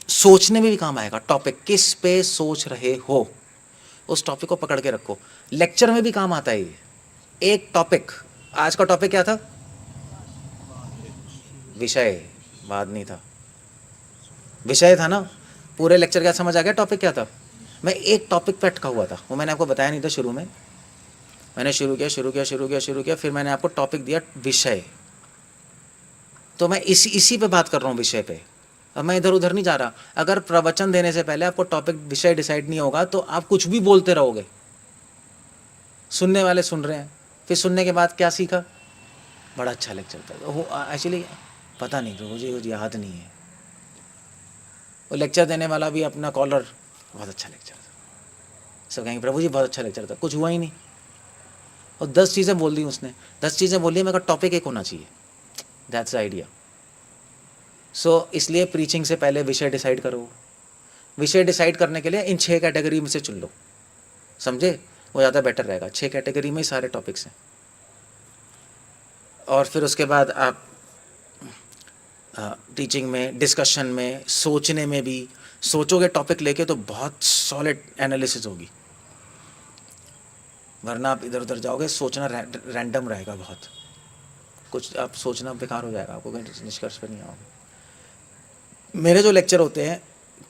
सोचने में भी काम आएगा, टॉपिक किस पे सोच रहे हो, उस टॉपिक को पकड़ के रखो। लेक्चर में भी काम आता है ये। एक टॉपिक, आज का टॉपिक क्या था, विषय, बाद नहीं था, विषय था ना। पूरे लेक्चर क्या समझ आ गया, टॉपिक क्या था। मैं एक टॉपिक पे अटका हुआ था, वो मैंने आपको बताया नहीं था शुरू में। मैंने शुरू किया, फिर मैंने आपको टॉपिक दिया विषय। तो मैं इसी पे बात कर रहा हूँ, विषय पे। अब मैं इधर उधर नहीं जा रहा। अगर प्रवचन देने से पहले आपको टॉपिक विषय डिसाइड नहीं होगा तो आप कुछ भी बोलते रहोगे, सुनने वाले सुन रहे हैं, फिर सुनने के बाद क्या सीखा, बड़ा अच्छा लेक्चर था, एक्चुअली पता नहीं तो मुझे कुछ याद नहीं है। वो लेक्चर देने वाला भी अपना कॉलर, बहुत अच्छा लेक्चर था, सब कहेंगे प्रभु जी बहुत अच्छा लेक्चर था, कुछ हुआ ही नहीं। और 10 चीज़ें बोल दी उसने, 10 चीज़ें बोली, मगर टॉपिक एक होना चाहिए। That's the idea. सो इसलिए प्रीचिंग से पहले विषय डिसाइड करो, विषय डिसाइड करने के लिए इन 6 कैटेगरी में से चुन लो, समझे, वो ज़्यादा बेटर रहेगा। 6 कैटेगरी में ही सारे टॉपिक्स हैं। और फिर उसके बाद आप टीचिंग में, डिस्कशन में, सोचने में भी सोचोगे टॉपिक लेके तो बहुत सॉलिड एनालिसिस होगी, वरना आप इधर उधर जाओगे, सोचना रैंडम रहेगा बहुत, कुछ आप सोचना बेकार हो जाएगा, आपको कहीं निष्कर्ष पर नहीं आओगे। मेरे जो लेक्चर होते हैं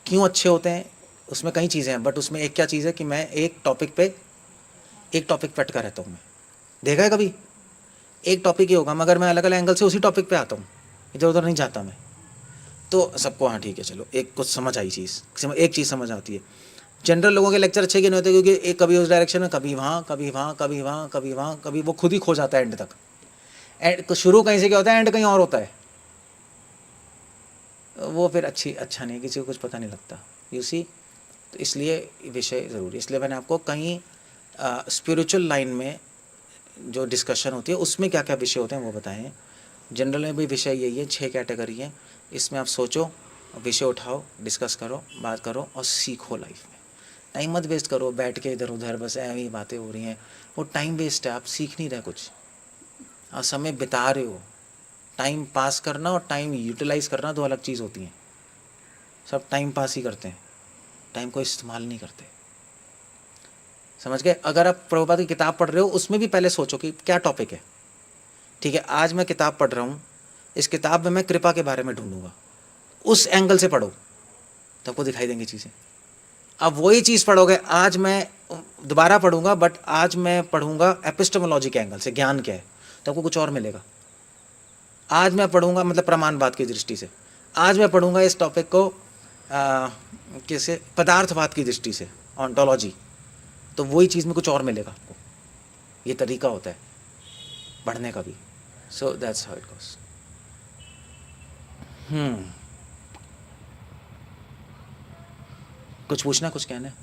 क्यों अच्छे होते हैं, उसमें कई चीज़ें हैं, बट उसमें एक क्या चीज़ है कि मैं एक टॉपिक पे अटका रहता हूँ। मैं देखा है कभी, एक टॉपिक ही होगा मगर मैं अलग अलग एंगल से उसी टॉपिक पे आता हूँ, इधर उधर नहीं जाता मैं। तो सबको हाँ ठीक है चलो, एक कुछ समझ आई चीज़, एक चीज़ समझ आती है। जनरल लोगों के लेक्चर अच्छे क्यों नहीं होते, क्योंकि एक कभी उस डायरेक्शन में, कभी वहाँ, कभी वहाँ, कभी वहाँ, कभी वहाँ, कभी वो खुद ही खो जाता है एंड तक। एंड शुरू कहीं से क्या होता है, एंड कहीं और होता है, वो फिर अच्छा नहीं, किसी को कुछ पता नहीं लगता, यू सी। तो इसलिए विषय ज़रूरी, इसलिए मैंने आपको कहीं स्पिरिचुअल लाइन में जो डिस्कशन होती है उसमें क्या क्या विषय होते हैं वो बताए हैं। जनरल में भी विषय यही है, 6 कैटेगरी हैं, इसमें आप सोचो, विषय उठाओ, डिस्कस करो, बात करो और सीखो लाइफ में। टाइम मत वेस्ट करो बैठ के इधर उधर, बस ऐसी बातें हो रही हैं, वो टाइम वेस्ट है, आप सीख नहीं रहे कुछ, आप समय बिता रहे हो। टाइम पास करना और टाइम यूटिलाइज़ करना 2 अलग चीज़ होती हैं। सब टाइम पास ही करते हैं, टाइम को इस्तेमाल नहीं करते, समझ गए। अगर आप प्रभुपाद की किताब पढ़ रहे हो उसमें भी पहले सोचो कि क्या टॉपिक है, ठीक है। आज मैं किताब पढ़ रहा हूँ, इस किताब में मैं कृपा के बारे में ढूंढूंगा, उस एंगल से पढ़ो तो आपको दिखाई देंगी चीज़ें। अब वही चीज़ पढ़ोगे, आज मैं दोबारा पढ़ूंगा बट आज मैं पढ़ूंगा एपिस्टेमोलॉजी के एंगल से, ज्ञान क्या है, तो आपको कुछ और मिलेगा। आज मैं पढ़ूंगा मतलब प्रमाणवाद की दृष्टि से, आज मैं पढ़ूंगा इस टॉपिक को कैसे पदार्थवाद की दृष्टि से, ऑन्टोलॉजी, तो वही चीज़ में कुछ और मिलेगा आपको। ये तरीका होता है पढ़ने का भी। So that's how it goes. कुछ पूछना, कुछ कहना है?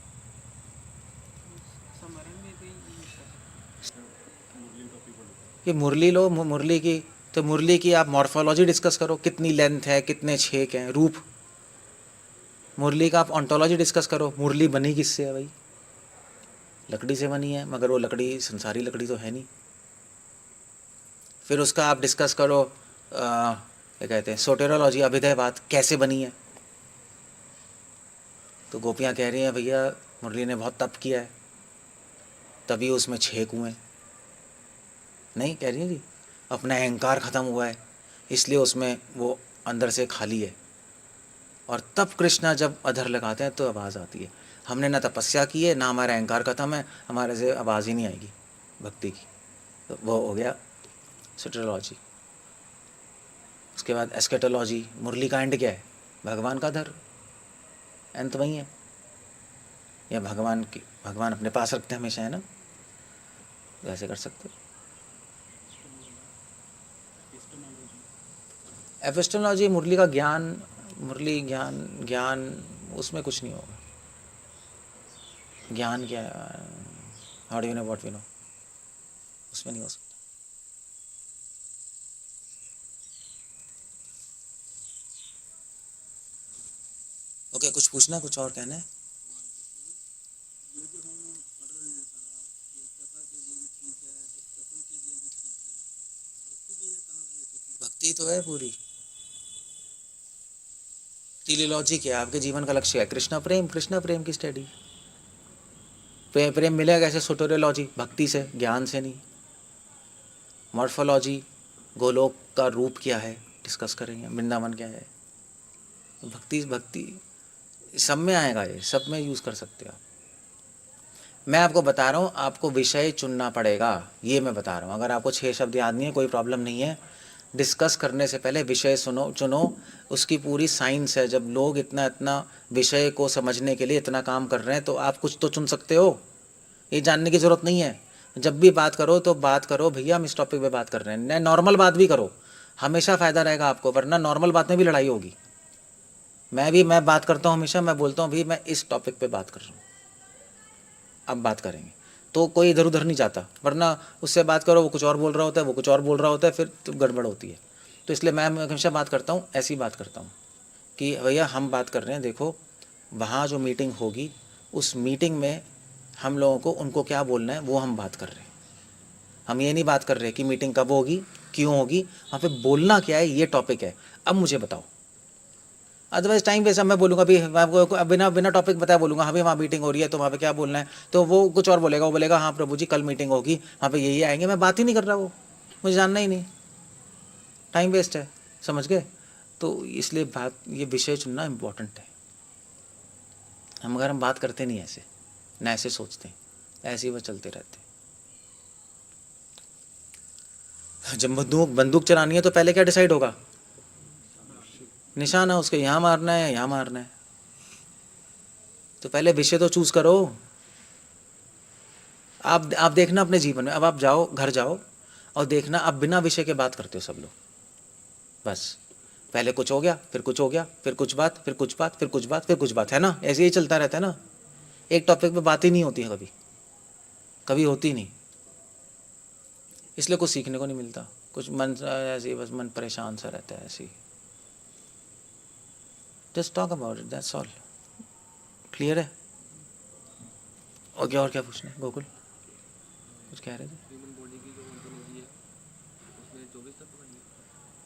ये मुरली लो, मुरली की, तो मुरली की आप मॉर्फोलॉजी डिस्कस करो, कितनी लेंथ है, कितने छेक हैं, रूप। मुरली का आप ऑन्टोलॉजी डिस्कस करो, मुरली बनी किससे है भाई, लकड़ी से बनी है, मगर वो लकड़ी संसारी लकड़ी तो है नहीं। फिर उसका आप डिस्कस करो क्या कहते हैं, सोटेरोलॉजी, अभिधयवाद कैसे बनी है। तो गोपियाँ कह रही हैं भैया मुरली ने बहुत तप किया है तभी उसमें छेक हुए हैं, नहीं कह रही हैं जी, अपना अहंकार ख़त्म हुआ है इसलिए उसमें वो अंदर से खाली है। और तब कृष्णा जब अधर लगाते हैं तो आवाज़ आती है। हमने ना तपस्या की है, ना हमारा अहंकार ख़त्म है, हमारे से आवाज़ ही नहीं आएगी भक्ति की। तो वो हो गया सोटेरोलॉजी। उसके बाद एस्केटोलॉजी, मुरली का एंड क्या है, भगवान का अधर, एंड तो वही है, या भगवान अपने पास रखते हैं हमेशा, है ना, वैसे कर सकते हो। एपिस्टेमोलॉजी मुरली का ज्ञान, मुरली ज्ञान उसमें कुछ नहीं होगा। ज्ञान क्या है, how do you know what we know, उसमें नहीं हो सकता। ओके, कुछ पूछना, कुछ और कहना है? भक्ति तो है पूरी। टेलीलॉजी क्या है, आपके जीवन का लक्ष्य है कृष्णा प्रेम की स्टडी। प्रेम मिलेगा कैसे, सोटेरोलॉजी, भक्ति से, ज्ञान से नहीं। मॉर्फोलॉजी, गोलोक का रूप क्या है डिस्कस करेंगे, वृंदावन क्या है। भक्ति सब में आएगा, ये सब में यूज़ कर सकते हो आप। मैं आपको बता रहा हूँ, आपको विषय चुनना पड़ेगा, ये मैं बता रहा हूँ। अगर आपको 6 शब्द याद नहीं है कोई प्रॉब्लम नहीं है, डिस्कस करने से पहले विषय चुनो, उसकी पूरी साइंस है। जब लोग इतना विषय को समझने के लिए इतना काम कर रहे हैं तो आप कुछ तो चुन सकते हो, ये जानने की ज़रूरत नहीं है। जब भी बात करो तो बात करो भैया हम इस टॉपिक पे बात कर रहे हैं, नॉर्मल बात भी करो, हमेशा फ़ायदा रहेगा आपको, वरना नॉर्मल बात में भी लड़ाई होगी। मैं बात करता हूँ हमेशा, मैं बोलता हूँ भाई मैं इस टॉपिक पे बात कर रहा हूँ, अब बात करेंगे, तो कोई इधर उधर नहीं जाता, वरना उससे बात करो वो कुछ और बोल रहा होता है, वो कुछ और बोल रहा होता है, फिर तो गड़बड़ होती है। तो इसलिए मैं हमेशा बात करता हूँ, ऐसी बात करता हूँ कि भैया हम बात कर रहे हैं, देखो वहाँ जो मीटिंग होगी उस मीटिंग में हम लोगों को उनको क्या बोलना है वो हम बात कर रहे हैं। हम ये नहीं बात कर रहे कि मीटिंग कब होगी, क्यों होगी, वहाँ पे बोलना क्या है, ये टॉपिक है, अब मुझे बताओ। Otherwise time waste. अब मैं बोलूँगा अभी, मैं आपको बिना बिना टॉपिक बताया बोलूँगा हाँ भाई वहाँ मीटिंग हो रही है तो वहाँ पे क्या बोलना है, तो वो कुछ और बोलेगा, वो बोलेगा हाँ प्रभु जी कल मीटिंग होगी वहाँ पे यही आएंगे, मैं बात ही नहीं कर रहा, वो मुझे जानना ही नहीं, टाइम वेस्ट है, समझ गए। तो इसलिए बात, ये विषय चुनना इम्पोर्टेंट है। हम बात करते नहीं ऐसे, ना ऐसे सोचते हैं, ऐसे ही बस चलते रहते हैं। जब बंदूक चलानी है तो पहले क्या डिसाइड होगा, निशाना उसके यहाँ मारना है या यहाँ मारना है, तो पहले विषय तो चूज करो। आप देखना अपने जीवन में, अब आप जाओ, घर जाओ और देखना, आप बिना विषय के बात करते हो सब लोग, बस पहले कुछ हो गया, फिर कुछ हो गया, फिर कुछ बात, फिर कुछ बात, फिर कुछ बात, फिर कुछ बात, है ना, ऐसे ही चलता रहता है ना। एक टॉपिक पे बात ही नहीं होती है, कभी कभी होती नहीं, इसलिए कुछ सीखने को नहीं मिलता, कुछ मन ऐसे ही, बस मन परेशान सा रहता है ऐसे ही। Just talk about it, that's all. Clear है? और क्या पूछना है गोकुल, कुछ कह रहे थे? ह्यूमन बॉडी की जो ऑन्टोलॉजी है उसमें 24 तत्व बनेंगे।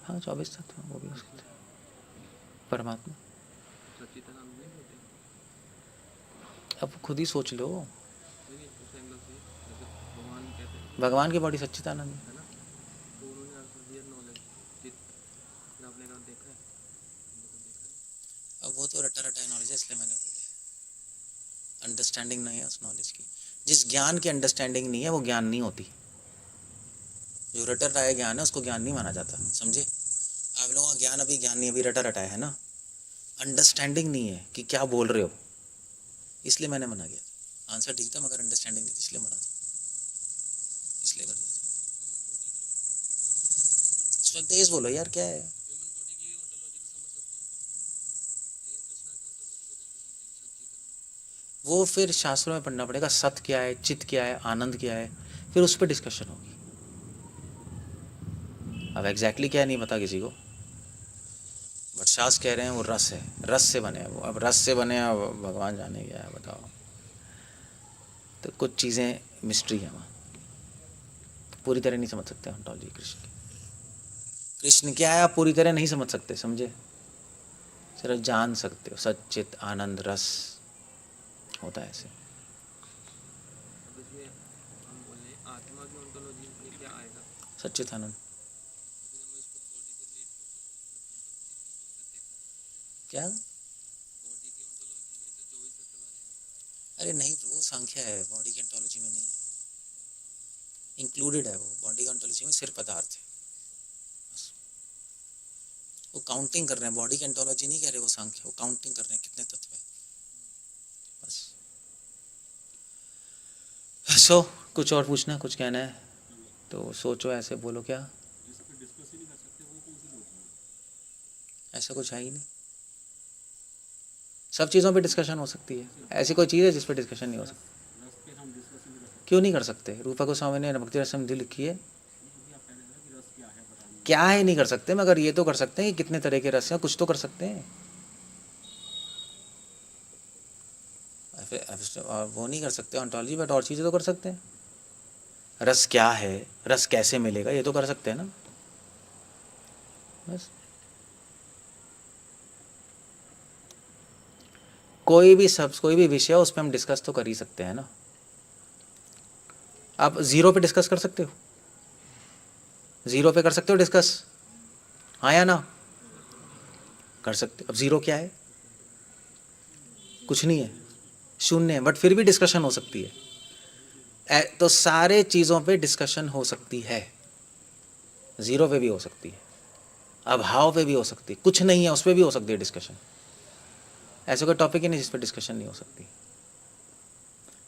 हाँ 24 तत्व, वो भी हो सकते हैं। परमात्मा सच्चिदानंद नहीं होते? अब खुद ही सोच लो। नहीं नहीं, उस एंगल से जैसे भगवान कहते हैं भगवान की बॉडी सच्चिदानंद है। है ना, तो उन्होंने आंसर दिया नॉलेज, चित्त। फिर आपने कहा देखा है, हमने तो देखा नहीं। अब वो तो रटा रटा नॉलेज है, इसलिए मैंने बोला अंडरस्टैंडिंग नहीं है उस नॉलेज की। जिस ज्ञान की अंडरस्टैंडिंग नहीं है वो ज्ञान नहीं होती। जो रटा रटाया ज्ञान है उसको ज्ञान नहीं माना जाता, समझे। आप लोगों का ज्ञान अभी ज्ञान नहीं, अभी रटा रटाया है ना, अंडरस्टैंडिंग नहीं है कि क्या बोल रहे हो, इसलिए मैंने मना किया। आंसर ठीक था मगर अंडरस्टैंडिंग नहीं थी, इसलिए मना था, इसलिए कर दिया। इस वक्त तेज बोलो यार, क्या है। ह्यूमन बॉडी की ऑन्टोलॉजी को समझ सकते हैं, लेकिन कृष्णा की ऑन्टोलॉजी को कैसे समझेंगे? सच्चिदानंद वो फिर शास्त्रों में पढ़ना पड़ेगा, सत्य क्या है, चित्त क्या है, आनंद क्या है, फिर उस पर डिस्कशन होगी। अब एग्जैक्टली क्या है नहीं पता किसी को, बट शास्त्र कह रहे हैं वो रस है, रस से बने हैं वो। अब रस से बने, अब भगवान जाने क्या है बताओ। तो कुछ चीज़ें मिस्ट्री है वहाँ, पूरी तरह नहीं समझ सकते ऑन्टोलॉजी कृष्ण की। कृष्ण क्या है आप पूरी तरह नहीं समझ सकते, समझे, सिर्फ जान सकते हो, सच्चित आनंद रस होता है ऐसे। अब इसमें हम बोले आत्मा की ऑन्टोलॉजी में क्या आएगा? सच्चित आनंद फिर हम इसको बॉडी से रिलेट क्यों करते हैं? क्या, बॉडी की ऑन्टोलॉजी में तो 24 तत्व आ जाएंगे। अरे नहीं वो सांख्य है, बॉडी की ऑन्टोलॉजी में नहीं है, इंक्लूडेड है वो, बॉडी की ऑन्टोलॉजी में सिर्फ पदार्थ है बस। वो काउंटिंग कर रहे हैं, बॉडी की ऑन्टोलॉजी नहीं कह रहे वो सांख्य, वो काउंटिंग कर रहे हैं कितने तत्व है बस। सो कुछ और पूछना है, कुछ कहना है तो सोचो, ऐसे बोलो क्या, जिस पे डिस्कस ही नहीं कर सकते वो कौन सी ज्योति है? ऐसा कुछ है ही नहीं। सब चीज़ों पे डिस्कशन हो सकती है, ऐसी कोई चीज़ है जिस पे डिस्कशन नहीं हो सकती? रस पे हम डिस्कस ही नहीं कर सकते। क्यों नहीं कर सकते, रूपा गोस्वामी ने भक्ति रस समृद्धि लिखी है। नहीं, आप कह रहे थे ना कि रस क्या है बताने में। क्या है नहीं कर सकते, मगर ये तो कर सकते हैं कि कितने तरह के रस हैं, कुछ तो कर सकते हैं। और वो नहीं कर सकते ऑन्टोलॉजी, बट और चीज़ें तो कर सकते हैं। रस क्या है, रस कैसे मिलेगा, ये तो कर सकते हैं ना बस। कोई भी विषय हो उस पर हम डिस्कस तो कर ही सकते हैं ना। आप जीरो पे डिस्कस कर सकते हो, जीरो पे कर सकते हो डिस्कस, हाँ या ना, कर सकते हो। अब जीरो क्या है, कुछ नहीं है, शून्य है, बट फिर भी डिस्कशन हो सकती है। तो सारे चीज़ों पे डिस्कशन हो सकती है, जीरो पे भी हो सकती है, अभाव पे भी हो सकती है, कुछ नहीं है उस पर भी हो सकती है डिस्कशन। ऐसा कोई टॉपिक ही नहीं जिस पर डिस्कशन नहीं हो सकती।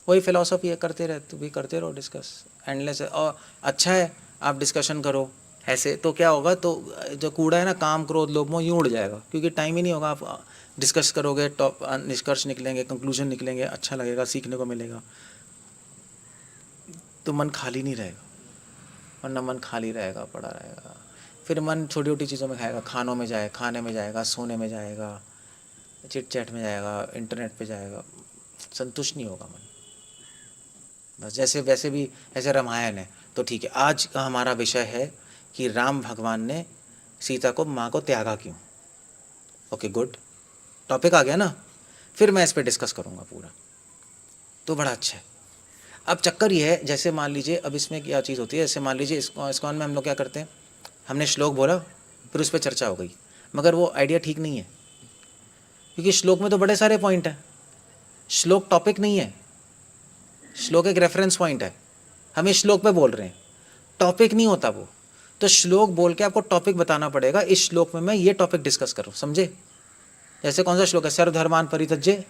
वही फिलॉसफी है, करते रहते भी, करते रहो डिस्कस, एंडलेस है। और अच्छा है आप डिस्कशन करो ऐसे, तो क्या होगा, तो जो कूड़ा है ना, काम क्रोध लोभ मोह, यूँ उड़ जाएगा, क्योंकि टाइम ही नहीं होगा। आप डिस्कस करोगे, टॉप निष्कर्ष निकलेंगे, कंक्लूजन निकलेंगे, अच्छा लगेगा, सीखने को मिलेगा, तो मन खाली नहीं रहेगा। वरना मन खाली रहेगा, पड़ा रहेगा, फिर मन छोटी छोटी चीज़ों में खाएगा, खाने में जाएगा, सोने में जाएगा, चिट चैट में जाएगा, इंटरनेट पे जाएगा, संतुष्ट नहीं होगा मन। बस जैसे वैसे भी ऐसे रामायण है तो ठीक है। आज का हमारा विषय है कि राम भगवान ने सीता को माँ को त्यागा क्यों। ओके गुड, टॉपिक आ गया ना। फिर मैं इस पर डिस्कस करूँगा पूरा, तो बड़ा अच्छा है। अब चक्कर ये है, जैसे मान लीजिए अब इसमें क्या चीज़ होती है, जैसे मान लीजिए इस्कॉन में हम लोग क्या करते हैं, हमने श्लोक बोला फिर उस पर चर्चा हो गई, मगर वो आइडिया ठीक नहीं है, क्योंकि श्लोक में तो बड़े सारे पॉइंट हैं। श्लोक टॉपिक नहीं है, श्लोक एक रेफरेंस पॉइंट है। हम इस श्लोक पे बोल रहे हैं, टॉपिक नहीं होता वो। तो श्लोक बोल के आपको टॉपिक बताना पड़ेगा, इस श्लोक में मैं ये टॉपिक डिस्कस करूँ, समझे। जैसे कौन सा श्लोक है, सर्वधर्मान परित्यज्य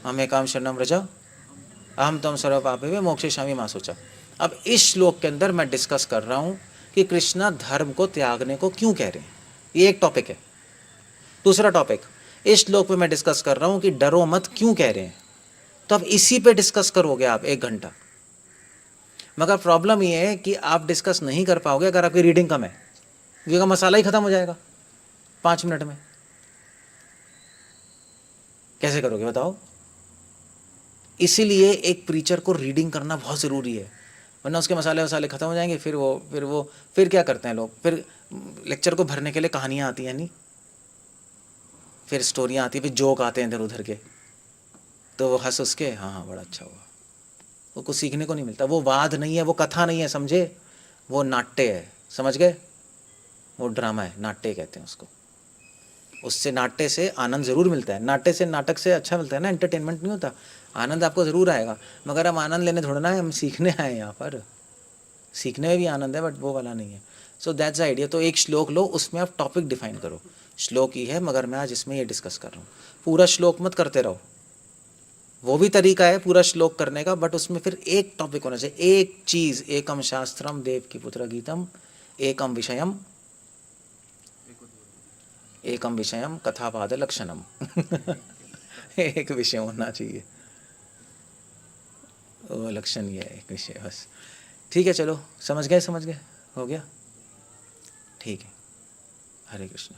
मामेकां शरणं व्रज अहम त्वं सर्व पापेभ्यो मोक्षयिष्यामि मा शुचः। अब इस श्लोक के अंदर मैं डिस्कस कर रहा हूँ कि कृष्णा धर्म को त्यागने को क्यों कह रहे हैं, ये एक टॉपिक है। दूसरा टॉपिक, इस श्लोक पे मैं डिस्कस कर रहा हूँ कि डरो मत क्यों कह रहे हैं। तो अब इसी पे डिस्कस करोगे आप 1 घंटा, मगर प्रॉब्लम ये है कि आप डिस्कस नहीं कर पाओगे अगर आपकी रीडिंग कम है, क्योंकि मसाला ही खत्म हो जाएगा 5 मिनट में। कैसे करोगे बताओ। इसीलिए एक प्रीचर को रीडिंग करना बहुत ज़रूरी है, वरना उसके मसाले वसाले ख़त्म हो जाएंगे। फिर क्या करते हैं लोग, फिर लेक्चर को भरने के लिए कहानियाँ आती हैं, नहीं फिर स्टोरियाँ आती हैं, फिर जोक आते हैं इधर उधर के, तो वो हंस उसके हाँ हाँ बड़ा अच्छा हुआ, वो कुछ सीखने को नहीं मिलता। वो वाद नहीं है, वो कथा नहीं है, समझे, वो नाट्य है, समझ गए। वो ड्रामा है, नाट्य कहते हैं उसको। उससे नाट्य से आनंद ज़रूर मिलता है, नाट्य से नाटक से अच्छा मिलता है ना, एंटरटेनमेंट नहीं होता। आनंद आपको ज़रूर आएगा, मगर हम आनंद लेने थोड़ा ना है, हम सीखने आए हैं यहाँ पर। सीखने में भी आनंद है बट वो वाला नहीं है। So that's the idea. तो एक श्लोक लो, उसमें आप टॉपिक डिफाइन करो। श्लोक ही है मगर मैं आज इसमें ये डिस्कस कर रहा हूँ। पूरा श्लोक मत करते रहो, वो भी तरीका है पूरा श्लोक करने का, बट उसमें फिर एक टॉपिक होना चाहिए, एक चीज़। एकम शास्त्रम देवकी पुत्र गीतम एकम विषयम एकम विषयम कथापाद लक्षणम एक विषय होना चाहिए, वो लक्षण ये है, एक विषय बस। ठीक है, चलो समझ गए, हो गया, ठीक है। हरे कृष्ण।